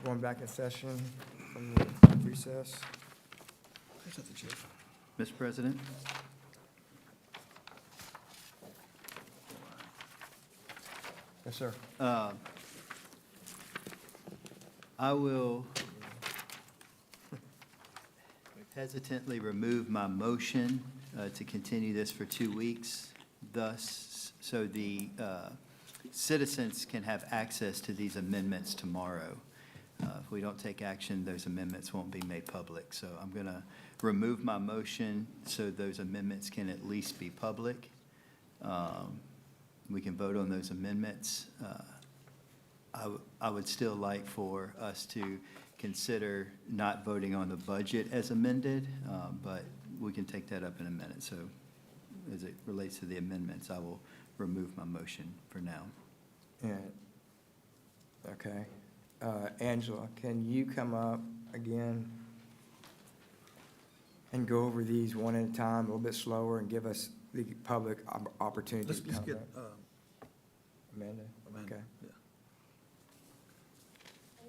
Going back in session from the recess. Mr. President? Yes, sir. I will hesitantly remove my motion to continue this for 2 weeks, thus, so the citizens can have access to these amendments tomorrow. If we don't take action, those amendments won't be made public. So I'm going to remove my motion so those amendments can at least be public. We can vote on those amendments. I would still like for us to consider not voting on the budget as amended, but we can take that up in a minute. So as it relates to the amendments, I will remove my motion for now. Yeah. Okay. Angela, can you come up again and go over these one at a time, a little bit slower, and give us the public opportunity Let's to get comment? Amanda? Amanda, Okay.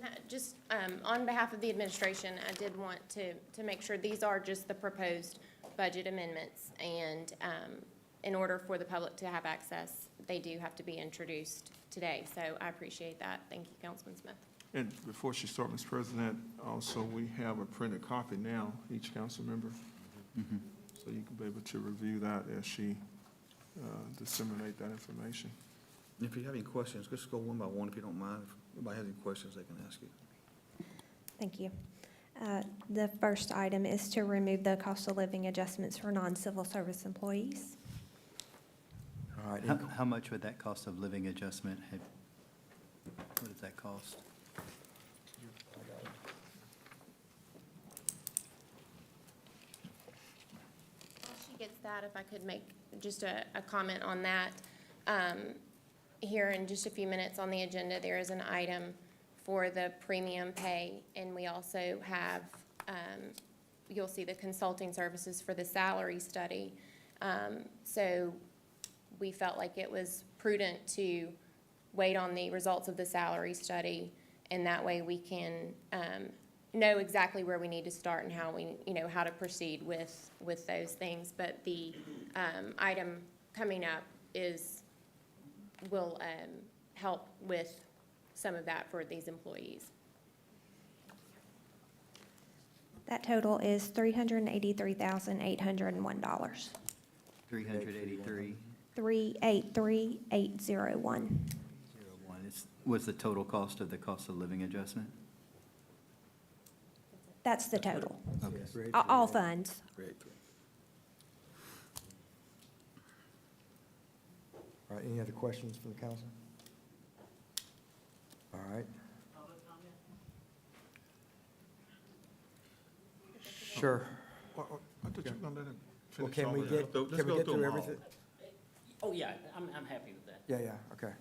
yeah. Just on behalf of the administration, I did want to make sure these are just the proposed budget amendments. And in order for the public to have access, they do have to be introduced today. So I appreciate that. Thank you, Councilman Smith. And before she starts, Mr. President, also, we have a printed copy now, each council member. So you can be able to review that as she disseminate that information. If you have any questions, let's go one by one if you don't mind. If anybody has any questions, they can ask you. Thank you. The first item is to remove the cost of living adjustments for non-civil service employees. All right. How much would that cost of living adjustment have? What does that cost? While she gets that, if I could make just a comment on that. Here in just a few minutes on the agenda, there is an item for the premium pay, and we also have, you'll see the consulting services for the salary study. So we felt like it was prudent to wait on the results of the salary study, and that way we can know exactly where we need to start and how how to proceed with those things. But the item coming up will help with some of that for these employees. That total is $383,801. 383. 383,801. What's the total cost of the cost of living adjustment? That's the total. Okay. All funds. Great. All right, any other questions from the council? All right. Sure. I thought you were going to let him Well, finish can all we of get, that. can we Let's go get through through them all. everything? Oh, yeah, I'm happy with that. Yeah, okay.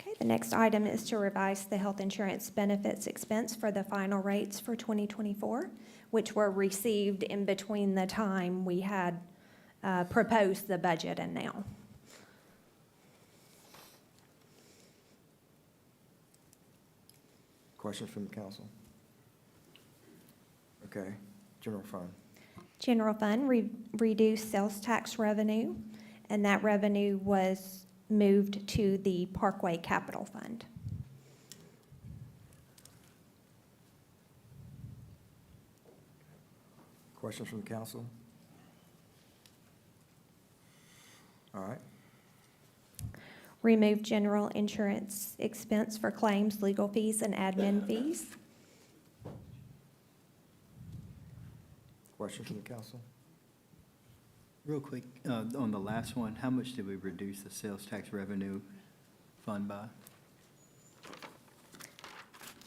Okay, the next item is to revise the health insurance benefits expense for the final rates for 2024, which were received in between the time we had proposed the budget and now. Questions from the council? Okay, general fund. General fund reduced sales tax revenue, and that revenue was moved to the Parkway Capital Fund. Questions from the council? All right, Remove general insurance expense for claims, legal fees, and admin fees. questions from the council? Real quick, on the last one, how much did we reduce the sales tax revenue fund by?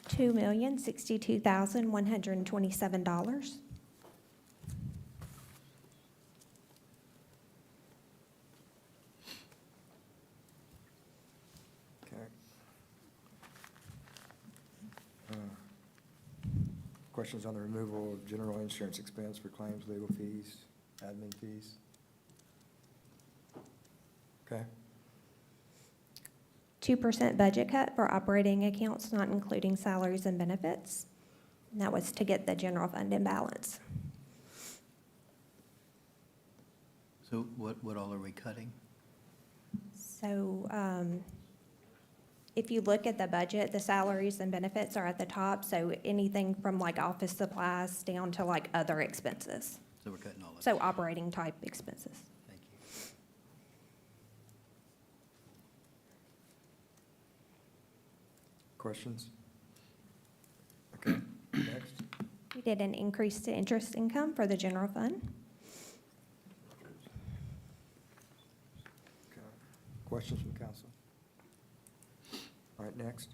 $2,062,127. Okay. Questions on the removal of general insurance expense for claims, legal fees, admin fees? Okay. 2% budget cut for operating accounts, not including salaries and benefits. And that was to get the general fund in balance. So what all are we cutting? So if you look at the budget, the salaries and benefits are at the top, so anything from like office supplies down to like other expenses. So we're cutting all of it. So operating type expenses. Thank you. Questions? Okay, next. We did an increase to interest income for the general fund. Okay. Questions from council? All right, next.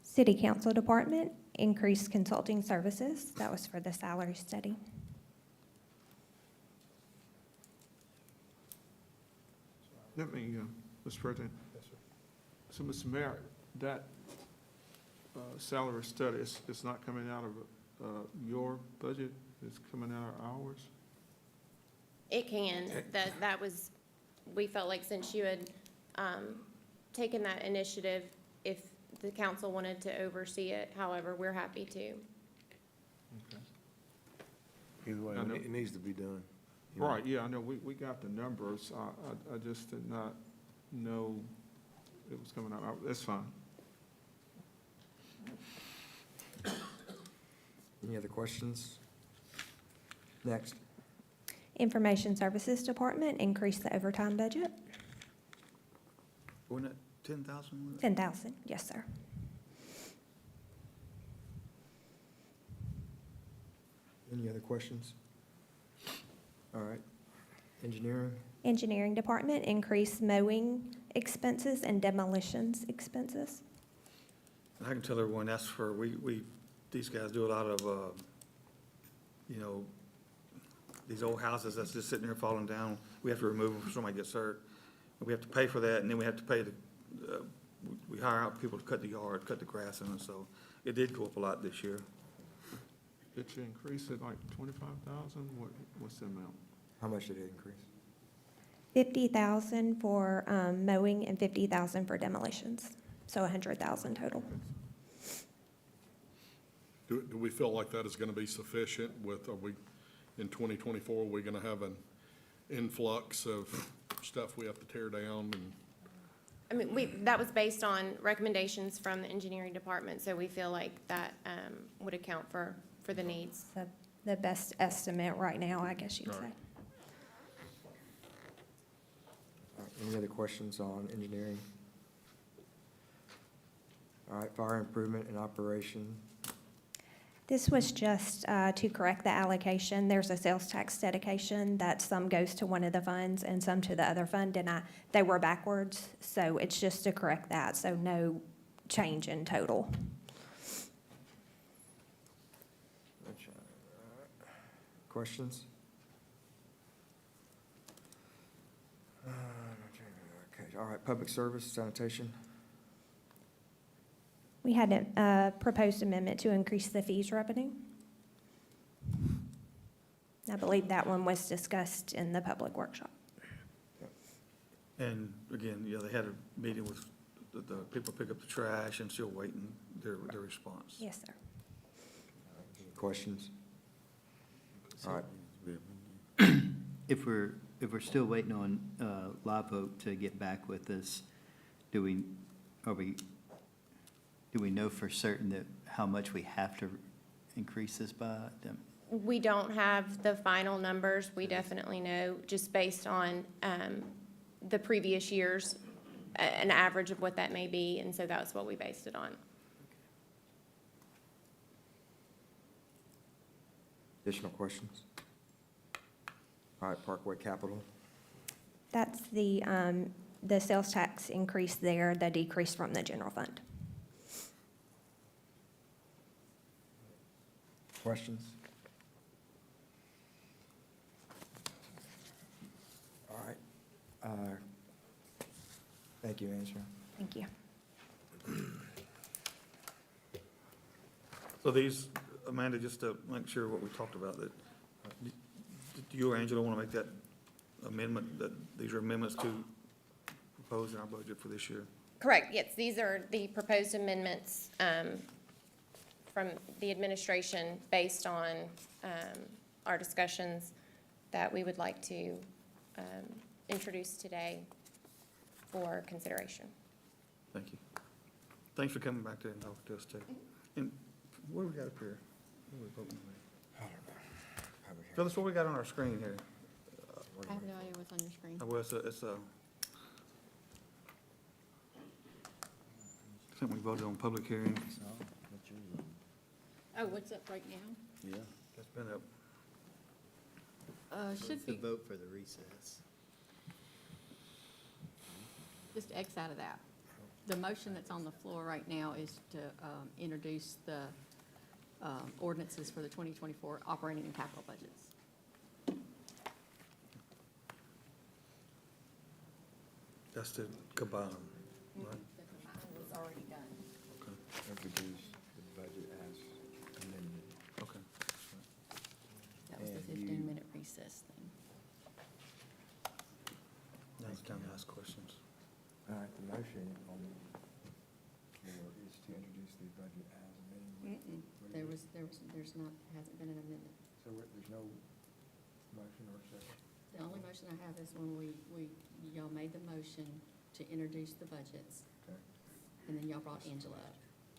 City council department increased consulting services. That was for the salary study. Let me, Mr. President. Yes, sir. So, Mr. Mayor, that salary study, it's not coming out of your budget, it's coming out of ours? It can, that was, we felt like since you had taken that initiative, if the council wanted to oversee it, however, we're happy to. Okay. Either way, I know. it needs to be done. Right, yeah, I know, we got the numbers, I just did not know it was coming out, that's fine. Any other questions? Next. Information services department increased the overtime budget, Wasn't that 10,000? 10,000, yes, sir. Any other questions? All right. Engineering? Engineering department increased mowing expenses and demolitions expenses. And I can tell everyone that's for, these guys do a lot of, you know, these old houses that's just sitting there falling down. We have to remove them if somebody gets hurt. And we have to pay for that, and then we have to pay we hire out people to cut the yard, cut the grass in it, so it did go up a lot this year. Did you increase it like 25,000? What's the amount? How much did it increase? 50,000 for mowing and 50,000 for demolitions, so 100,000 total. Do we feel like that is going to be sufficient are we, in 2024, are we going to have an influx of stuff we have to tear down and? I mean, that was based on recommendations from the engineering department, so we feel like that would account for the needs. The best estimate right now, I guess you'd All say. right. All right, any other questions on engineering? All right, fire improvement and operation. This was just to correct the allocation. There's a sales tax dedication that some goes to one of the funds and some to the other fund, and they were backwards, so it's just to correct that, so no change in total. Questions? Okay, all right, public service, sanitation. We had a proposed amendment to increase the fees revenue. I believe that one was discussed in the public workshop. And again, yeah, they had a meeting with the people pick up the trash and still waiting their response. Yes, sir. Any questions? All right, If we're still waiting on Live Oak to get back with us, do we know for certain that how much we have to increase this by? We don't have the final numbers. We definitely know, just based on the previous years, an average of what that may be, and so that's what we based it on. additional questions? All right, Parkway Capital. That's the sales tax increase there, the decrease from the general fund. Questions? All right. Thank you, Angela. Thank you. So these, Amanda, just to make sure what we talked about, that, do you or Angela want to make that amendment, that these are amendments to proposed in our budget for this year. Correct, yes, these are the proposed amendments from the administration based on our discussions that we would like to introduce today for consideration. Thank you. Thanks for coming back there and talking to us too. And what do we got up here? What are we voting on? Public hearing. Phyllis, what we got on our screen here? I have no idea what's on your screen. Well, it's a, I think we voted on public hearing. Oh, what's up right now? That's been up. Should It's the be, vote for the recess. just X out of that. The motion that's on the floor right now is to introduce the ordinances for the 2024 operating and capital budgets. That's the combine, right? The combine was already done. Introduce the budget as amended. Okay. That was the And you- 15-minute recess thing. Now it's time to ask questions. All right, the motion on the floor is to introduce the budget as amended. What do you- There's not, hasn't been an amendment. So there's no motion or second? The only motion I have is when y'all made the motion to introduce the budgets, Okay, and then y'all brought Angela up.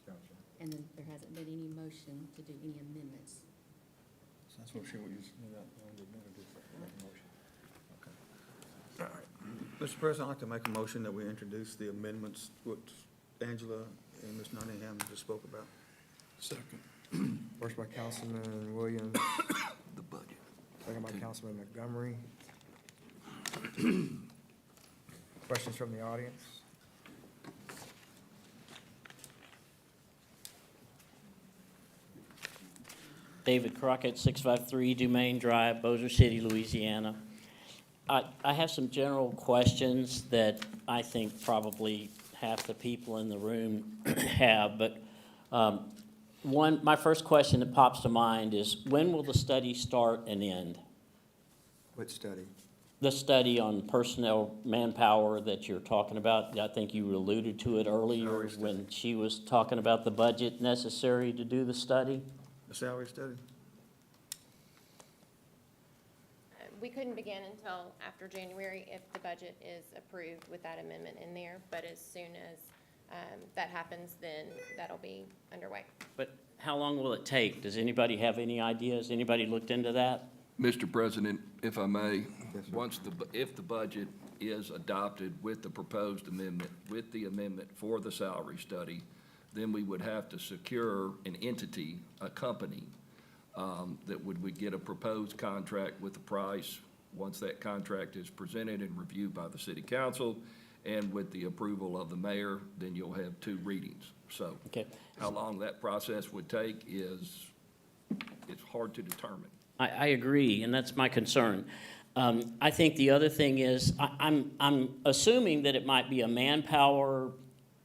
gotcha. And then there hasn't been any motion to do any amendments. So that's what she would use. Okay. All right. Mr. President, I'd like to make a motion that we introduce the amendments which Angela and Ms. Nottingham just spoke about. Second. First by Councilman Williams, The budget. second by Councilman Montgomery. Questions from the audience? David Crockett, 653 Dumaine Drive, Bossier City, Louisiana. I have some general questions that I think probably half the people in the room have, but my first question that pops to mind is, when will the study start and end? What study? The study on personnel manpower that you're talking about, I think you alluded to it earlier Salary study. when she was talking about the budget necessary to do the study. The salary study? We couldn't begin until after January if the budget is approved with that amendment in there, but as soon as that happens, then that'll be underway. But how long will it take? Does anybody have any ideas? Anybody looked into that? Mr. President, if I may, Yes, sir. if the budget is adopted with the proposed amendment, with the amendment for the salary study, then we would have to secure an entity, a company, that would get a proposed contract with the price. Once that contract is presented and reviewed by the city council, and with the approval of the mayor, then you'll have 2 readings. So Okay. how long that process would take it's hard to determine. I agree, and that's my concern. I think the other thing is, I'm assuming that it might be a manpower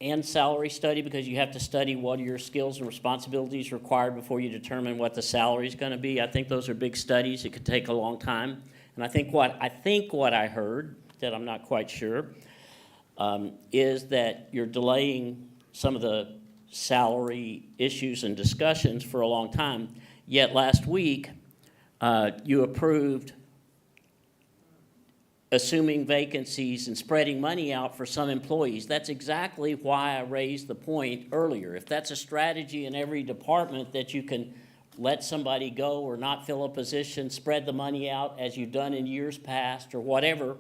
and salary study, because you have to study what are your skills and responsibilities required before you determine what the salary is going to be. I think those are big studies. It could take a long time. And I think what I heard, that I'm not quite sure, is that you're delaying some of the salary issues and discussions for a long time. Yet last week, you approved assuming vacancies and spreading money out for some employees. That's exactly why I raised the point earlier. If that's a strategy in every department, that you can let somebody go or not fill a position, spread the money out as you've done in years past or whatever,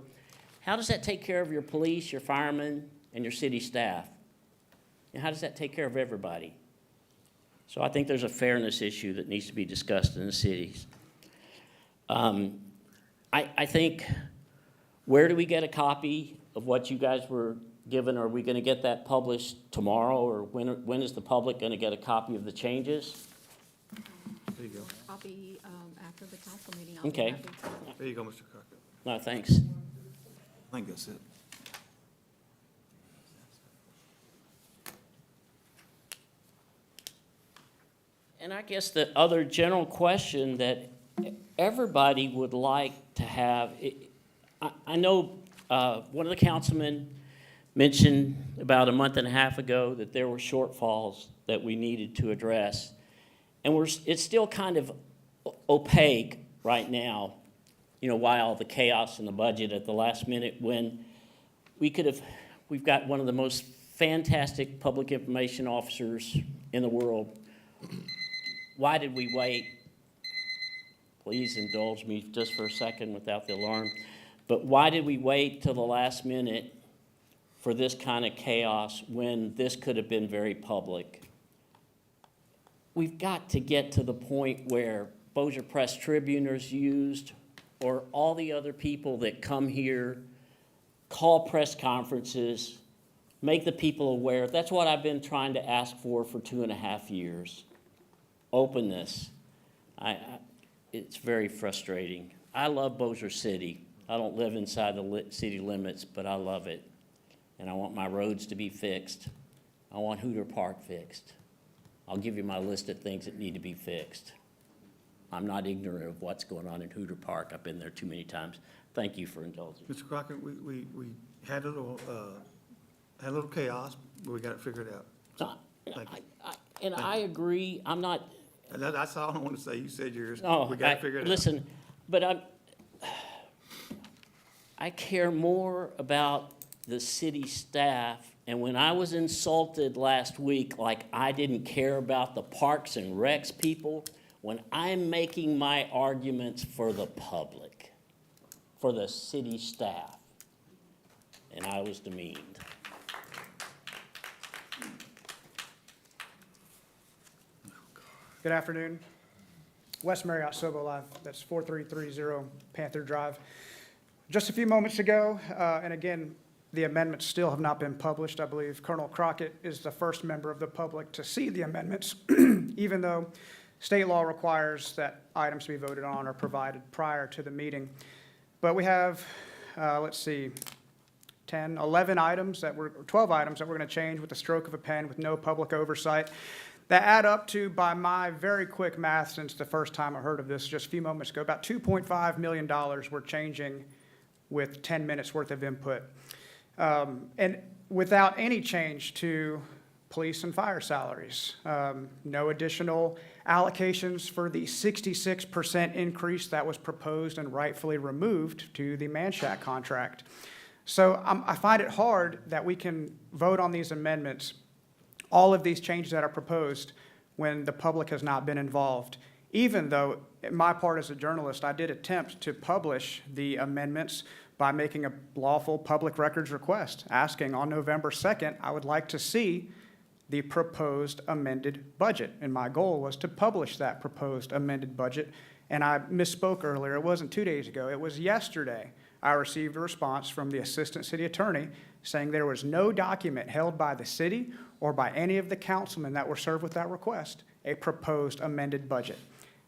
how does that take care of your police, your firemen, and your city staff? And how does that take care of everybody? So I think there's a fairness issue that needs to be discussed in the cities. I think, where do we get a copy of what you guys were given? Are we going to get that published tomorrow, or when is the public going to get a copy of the changes? There you go. Copy after the council meeting. I'll be Okay. happy to- There you go, Mr. Crockett. No, thanks. I think that's it. And I guess the other general question that everybody would like to have, I know one of the councilmen mentioned about a month and a half ago that there were shortfalls that we needed to address. And it's still kind of opaque right now, you know, why all the chaos in the budget at the last minute when we've got one of the most fantastic public information officers in the world. Why did we wait? Please indulge me just for a second without the alarm. But why did we wait till the last minute for this kind of chaos when this could have been very public? We've got to get to the point where Bossier Press Tribune is used, or all the other people that come here, call press conferences, make the people aware. That's what I've been trying to ask for 2.5 years. Openness. It's very frustrating. I love Bossier City. I don't live inside the city limits, but I love it. And I want my roads to be fixed. I want Hooter Park fixed. I'll give you my list of things that need to be fixed. I'm not ignorant of what's going on in Hooter Park. I've been there too many times. Thank you for indulging. Mr. Crockett, we had a little chaos, but we got it figured out. Thank you. And I agree, I'm not, And that's all I want to say. You said yours. no, We got it figured out. listen, but I care more about the city staff. And when I was insulted last week, like I didn't care about the Parks and Recs people, when I'm making my arguments for the public, for the city staff, and I was demeaned. Good afternoon. West Marriott Sobo Live, that's 4330 Panther Drive. Just a few moments ago, and again, the amendments still have not been published. I believe Colonel Crockett is the first member of the public to see the amendments, even though state law requires that items to be voted on or provided prior to the meeting. But we have, 12 items that we're going to change with the stroke of a pen with no public oversight. That add up to, by my very quick math, since the first time I heard of this just a few moments ago, about $2.5 million we're changing with 10 minutes worth of input. And without any change to police and fire salaries. No additional allocations for the 66% increase that was proposed and rightfully removed to the Manshak contract. So I find it hard that we can vote on these amendments, all of these changes that are proposed, when the public has not been involved. Even though, my part as a journalist, I did attempt to publish the amendments by making a lawful public records request, asking on November 2nd, I would like to see the proposed amended budget. And my goal was to publish that proposed amended budget. And I misspoke earlier. It wasn't 2 days ago. It was yesterday. I received a response from the assistant city attorney saying there was no document held by the city or by any of the councilmen that were served with that request, a proposed amended budget.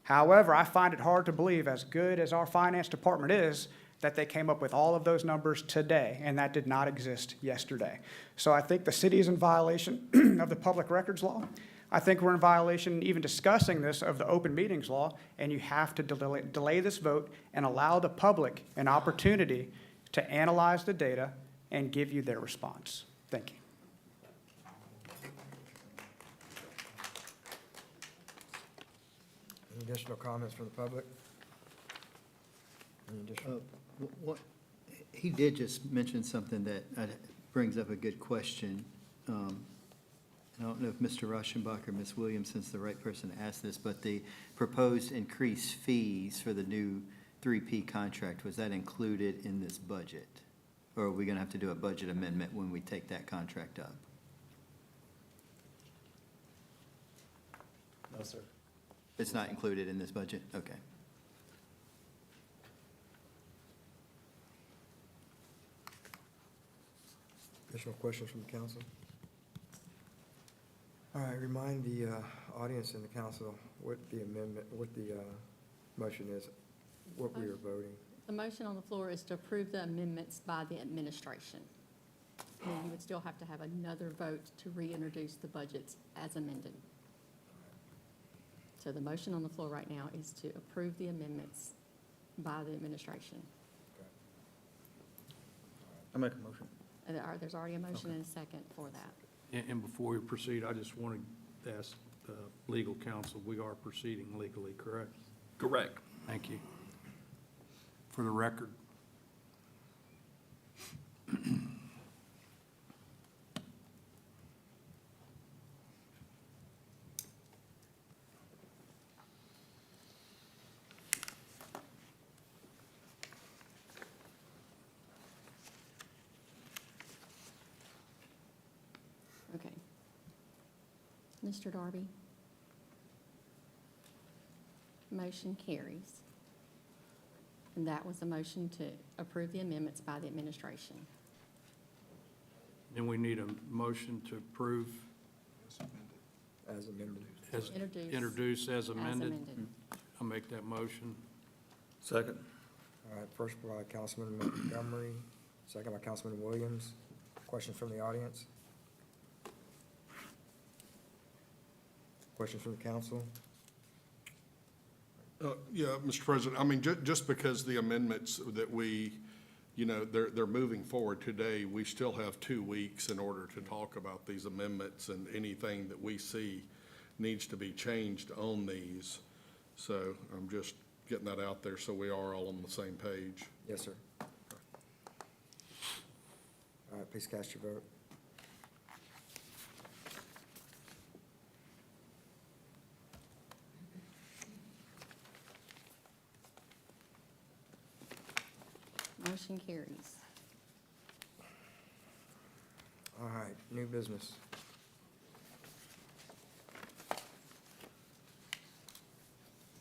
However, I find it hard to believe, as good as our finance department is, that they came up with all of those numbers today, and that did not exist yesterday. So I think the city is in violation of the public records law. I think we're in violation, even discussing this, of the open meetings law, and you have to delay this vote and allow the public an opportunity to analyze the data and give you their response. Thank you. Any additional comments from the public? Any additional? He did just mention something that brings up a good question. I don't know if Mr. Rauschenbach or Ms. Williamson's the right person to ask this, but the proposed increased fees for the new 3P contract, was that included in this budget? Or are we going to have to do a budget amendment when we take that contract up? No, sir. It's not included in this budget? Okay. Additional questions from the council? All right, remind the audience and the council what the amendment, what the motion is, what we are voting. The motion on the floor is to approve the amendments by the administration. And you would still have to have another vote to reintroduce the budgets as amended. So the motion on the floor right now is to approve the amendments by the administration. I make a motion. There's already a motion and a second for that. And before we proceed, I just wanted to ask legal counsel, we are proceeding legally, correct? Correct. Thank you. For the record. Okay. Mr. Darby? Motion carries. And that was a motion to approve the amendments by the administration. Then we need a motion to approve As amended. as Introduce as amended. amended. I'll make that motion. Second. All right, first by Councilman Montgomery, second by Councilman Williams. Questions from the audience? Questions from the council? Yeah, Mr. President, I mean, just because the amendments that we, they're moving forward today, we still have 2 weeks in order to talk about these amendments, and anything that we see needs to be changed on these. So I'm just getting that out there so we are all on the same page. Yes, sir. All right, please cast your vote. Motion carries. All right, new business.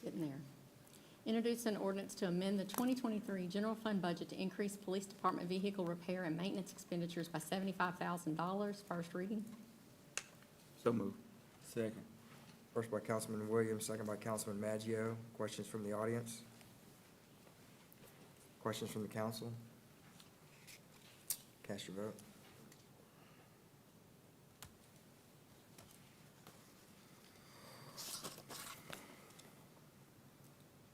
Getting there. Introduce an ordinance to amend the 2023 general fund budget to increase police department vehicle repair and maintenance expenditures by $75,000. First reading. So moved. Second. First by Councilman Williams, second by Councilman Maggio. Questions from the audience? Questions from the council? Cast your vote.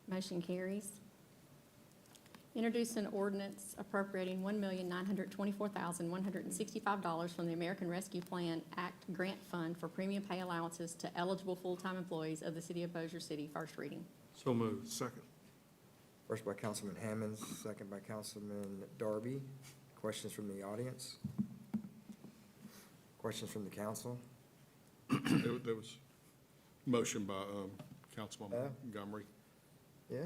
Motion carries. Introduce an ordinance appropriating $1,924,165 from the American Rescue Plan Act Grant Fund for premium pay allowances to eligible full-time employees of the city of Bossier City. First reading. So moved. Second. First by Councilman Hammond, second by Councilman Darby. Questions from the audience? Questions from the council? There was motion by Councilman Montgomery. Yeah?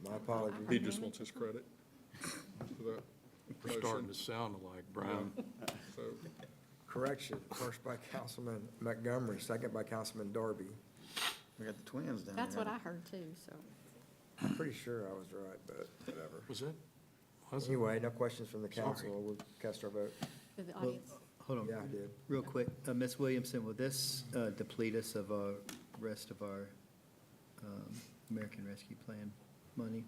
My apologies. He just wants his credit for that We're starting motion. to sound alike, Brian. So, Correction, first by Councilman Montgomery, second by Councilman Darby. We got the twins down That's there. what I heard too, so. I'm pretty sure I was right, but whatever. Was it? Was it? Anyway, no questions from the council. Sorry. We'll cast our vote. For the Well, audience. hold on. Yeah, I did. Real quick, Ms. Williamson, will this deplete us of our rest of our American Rescue Plan money?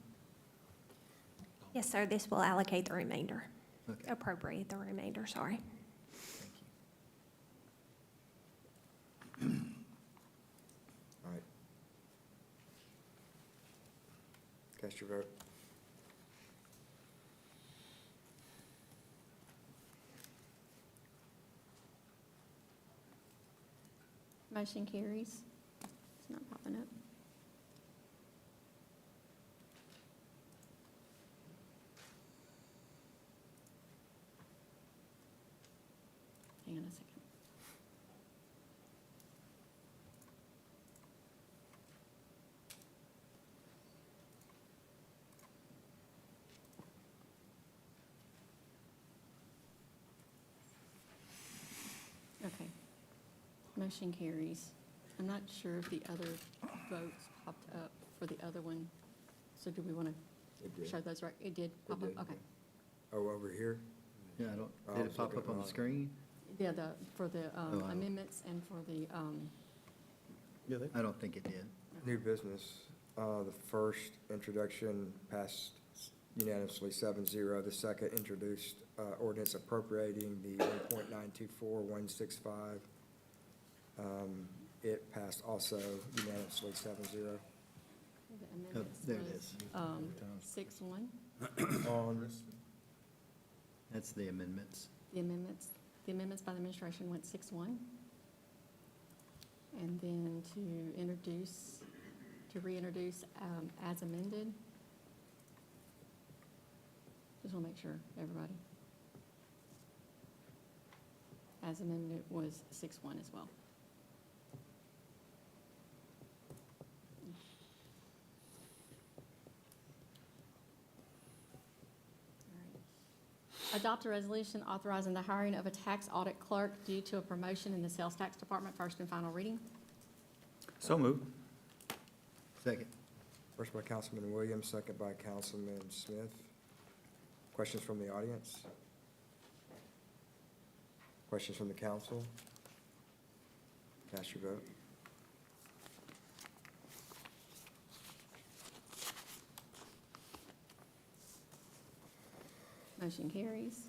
Yes, sir, this will allocate the remainder, Okay, appropriate the remainder, sorry. thank you. All right. Cast your vote. Motion carries. It's not popping up. Hang on a second. Okay. Motion carries. I'm not sure if the other votes popped up for the other one. So do we want It to did. show those right? It did pop up? did, Okay. Oh, over here? Yeah, I I don't, did was it pop looking up on the wrong. screen? Yeah, for the Oh, I- amendments and for the, Yeah, they, I don't think it did. New business. The first introduction passed unanimously 7-0. The second introduced ordinance appropriating the 1.924165. It passed also unanimously 7-0. the amendments there it was, is. 6-1. On, That's the amendments. The amendments by the administration went 6-1. And then to reintroduce as amended. Just want to make sure, everybody. As amended was 6-1 as well. Adopt a resolution authorizing the hiring of a tax audit clerk due to a promotion in the sales tax department, first and final reading. So moved. Second. First by Councilman Williams, second by Councilman Smith. Questions from the audience? Questions from the council? Cast your vote. Motion carries.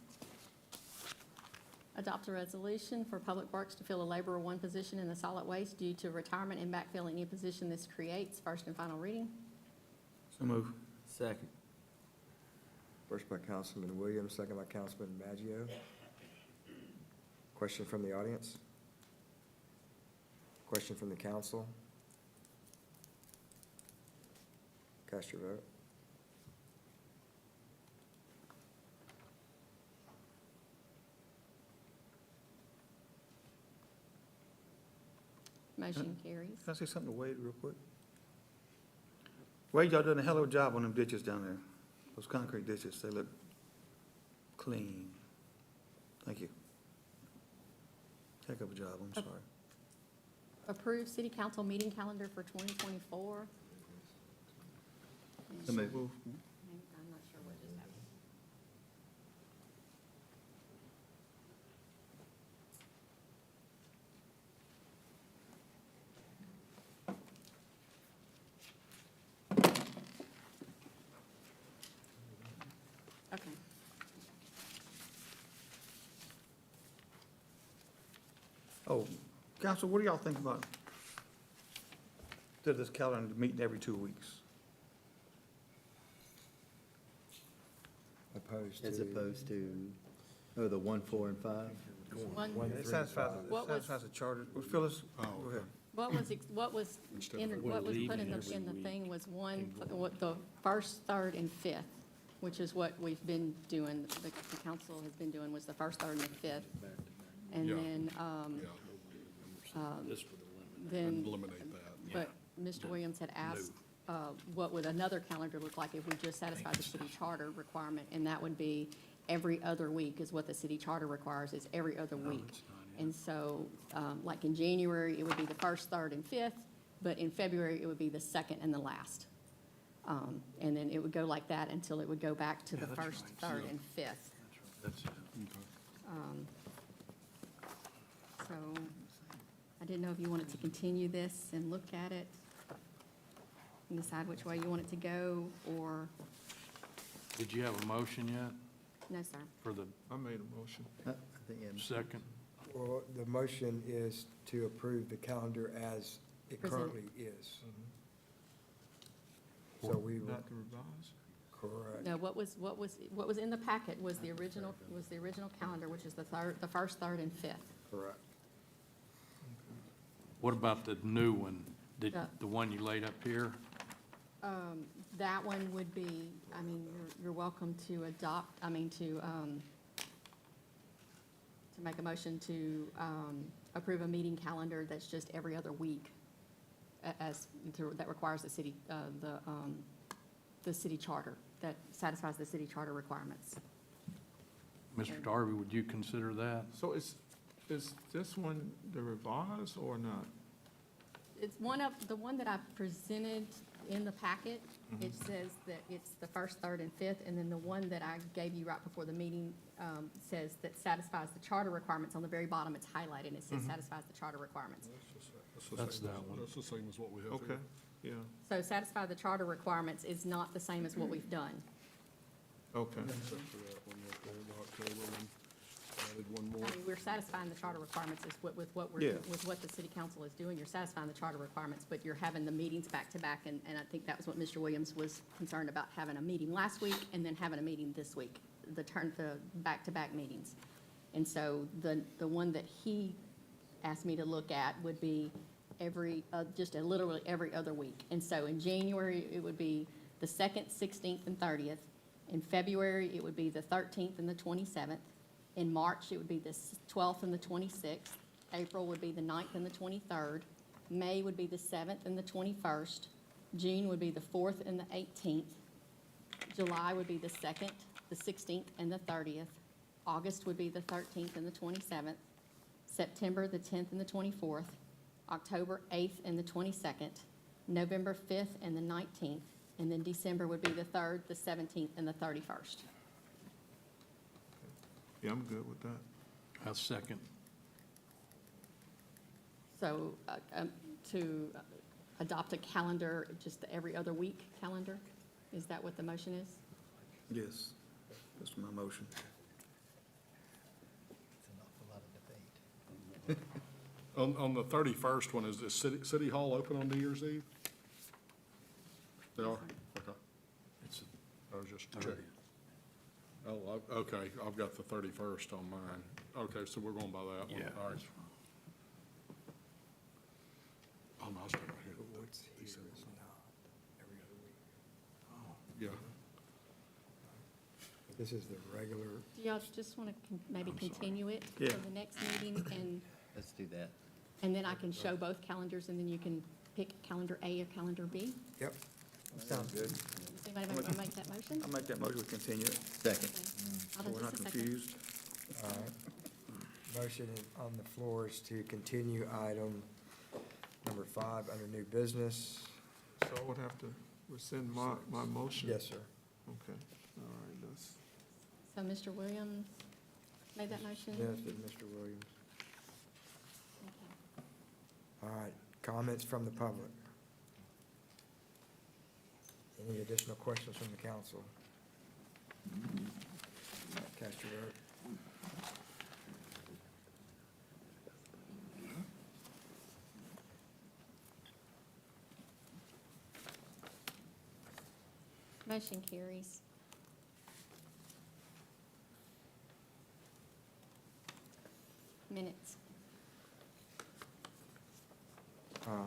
Adopt a resolution for Public Works to fill a laborer one position in the solid waste due to retirement and backfill any position this creates, first and final reading. So moved. Second. First by Councilman Williams, second by Councilman Maggio. Question from the audience? Question from the council? Cast your vote. Motion carries. Can I say something to Wade real quick? Wade, y'all done a hell of a job on them ditches down there. Those concrete ditches, they look clean. Thank you. Heck of a job, I'm sorry. Approve city council meeting calendar for 2024. So moved. I'm not sure what just happened. Okay. Oh, council, what do y'all think about this calendar meeting every 2 weeks? Opposed to? As opposed to, the 1, 4, and 5? One- One, It three, satisfies, five. What was- the charter. Well, Phyllis, go ahead. What was Instead in, of what was put leaving in every the week thing was one, and going. what, the first, third, and fifth, which is what we've been doing, the council has been doing, was the first, third, and the fifth. And Yeah. then, This for the limit. then, Eliminate that. but Mr. Williams had asked, what would another calendar look like if we just satisfied the city charter requirement? And that would be every other week is what the city charter requires, is every other week. And so, like in January, it would be the first, third, and fifth, but in February, it would be the second and the last. And then it would go like that until it would go back to the Yeah, that's first, right. third, and fifth. That's it. So I didn't know if you wanted to continue this and look at it and decide which way you want it to go, or, Did you have a motion yet no, sir. for the I made a motion. I think, yeah. second? Well, the motion is to approve the calendar as it Present. currently is. So we will, Not to revise? correct. No, what was in the packet was the original calendar, which is the first, third, and fifth. Correct. What about the new one? Yeah. The one you laid up here? That one would be, I mean, you're welcome to adopt, I mean, to make a motion to approve a meeting calendar that's just every other week, that requires the city charter, that satisfies the city charter requirements. Mr. Darby, would you consider that? So is this one the revise or not? It's the one that I presented in the packet. It says that it's the first, third, and fifth, and then the one that I gave you right before the meeting says that satisfies the charter requirements. On the very bottom, it's highlighted, it says satisfies the charter requirements. That's that one. That's the same as what we have Okay, here. yeah, So satisfy the charter requirements is not the same as what we've done. okay. Except for that one right there, the October one. Added one more. I mean, we're satisfying the charter requirements is with what Yeah. with what the city council is doing. You're satisfying the charter requirements, but you're having the meetings back to back, and I think that was what Mr. Williams was concerned about, having a meeting last week and then having a meeting this week, the back-to-back meetings. And so the one that he asked me to look at would be literally every other week. And so in January, it would be the 2nd, 16th, and 30th. In February, it would be the 13th and the 27th. In March, it would be the 12th and the 26th. April would be the 9th and the 23rd. May would be the 7th and the 21st. June would be the 4th and the 18th. July would be the 2nd, the 16th, and the 30th. August would be the 13th and the 27th. September, the 10th and the 24th. October 8th and the 22nd. November 5th and the 19th. And then December would be the 3rd, the 17th, and the 31st. Yeah, I'm good with that. I'll second. So to adopt a calendar, just the every other week calendar? Is that what the motion is? Yes, that's my motion. On the 31st one, is the City Hall open on New Year's Eve? They are? Okay. I was just checking. Oh, okay, I've got the 31st on mine. Okay, so we're going by that one. Yeah. All right. Oh, no, I'll stay right here. Yeah. This is the regular, Do y'all just want to maybe continue it Yeah. to the next meeting? Let's do that. And then I can show both calendars, and then you can pick calendar A or calendar B? yep, sounds good. Does anybody want to make that motion? I'll make that motion, we continue it, Second. I'll so do we're not just a second. confused. All right. Motion on the floor is to continue item number 5 under new business. So I would have to rescind my motion? Yes, sir. Okay, all right, let's, So Mr. Williams made that motion? Yes, and Mr. Williams. Okay. All right, comments from the public? Any additional questions from the council? Cast your vote. Motion carries. Minutes. All right,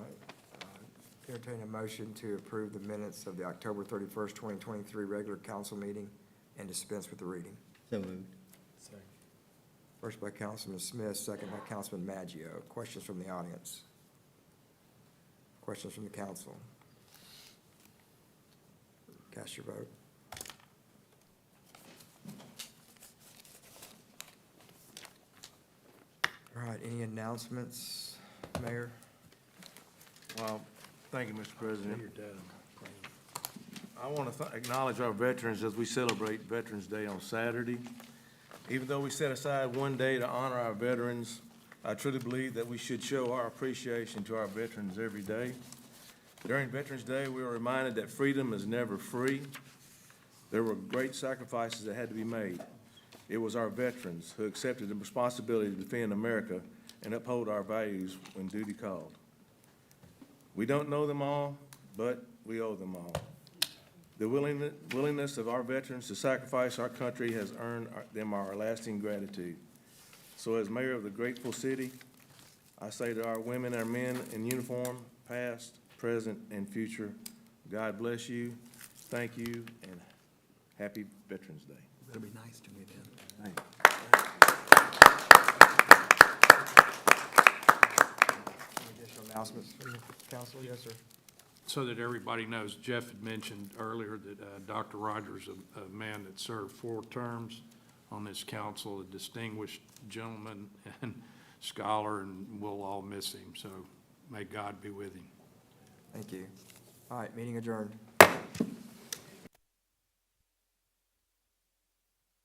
entertain a motion to approve the minutes of the October 31st, 2023 regular council meeting and dispense with the reading. So moved. First by Councilman Smith, second by Councilman Maggio. Questions from the audience? Questions from the council? Cast your vote. All right, any announcements, Mayor? Well, thank you, Mr. President. I want to acknowledge our veterans as we celebrate Veterans Day on Saturday. Even though we set aside one day to honor our veterans, I truly believe that we should show our appreciation to our veterans every day. During Veterans Day, we were reminded that freedom is never free. There were great sacrifices that had to be made. It was our veterans who accepted the responsibility to defend America and uphold our values when duty called. We don't know them all, but we owe them all. The willingness of our veterans to sacrifice our country has earned them our lasting gratitude. So as mayor of the grateful city, I say to our women and men in uniform, past, present, and future, God bless you, thank you, and happy Veterans Day. Better be nice to me then. Any additional announcements from the council? Yes, sir. So that everybody knows, Jeff had mentioned earlier that Dr. Rogers, a man that served 4 terms on this council, a distinguished gentleman and scholar, and we'll all miss him. So may God be with him. Thank you. All right, meeting adjourned.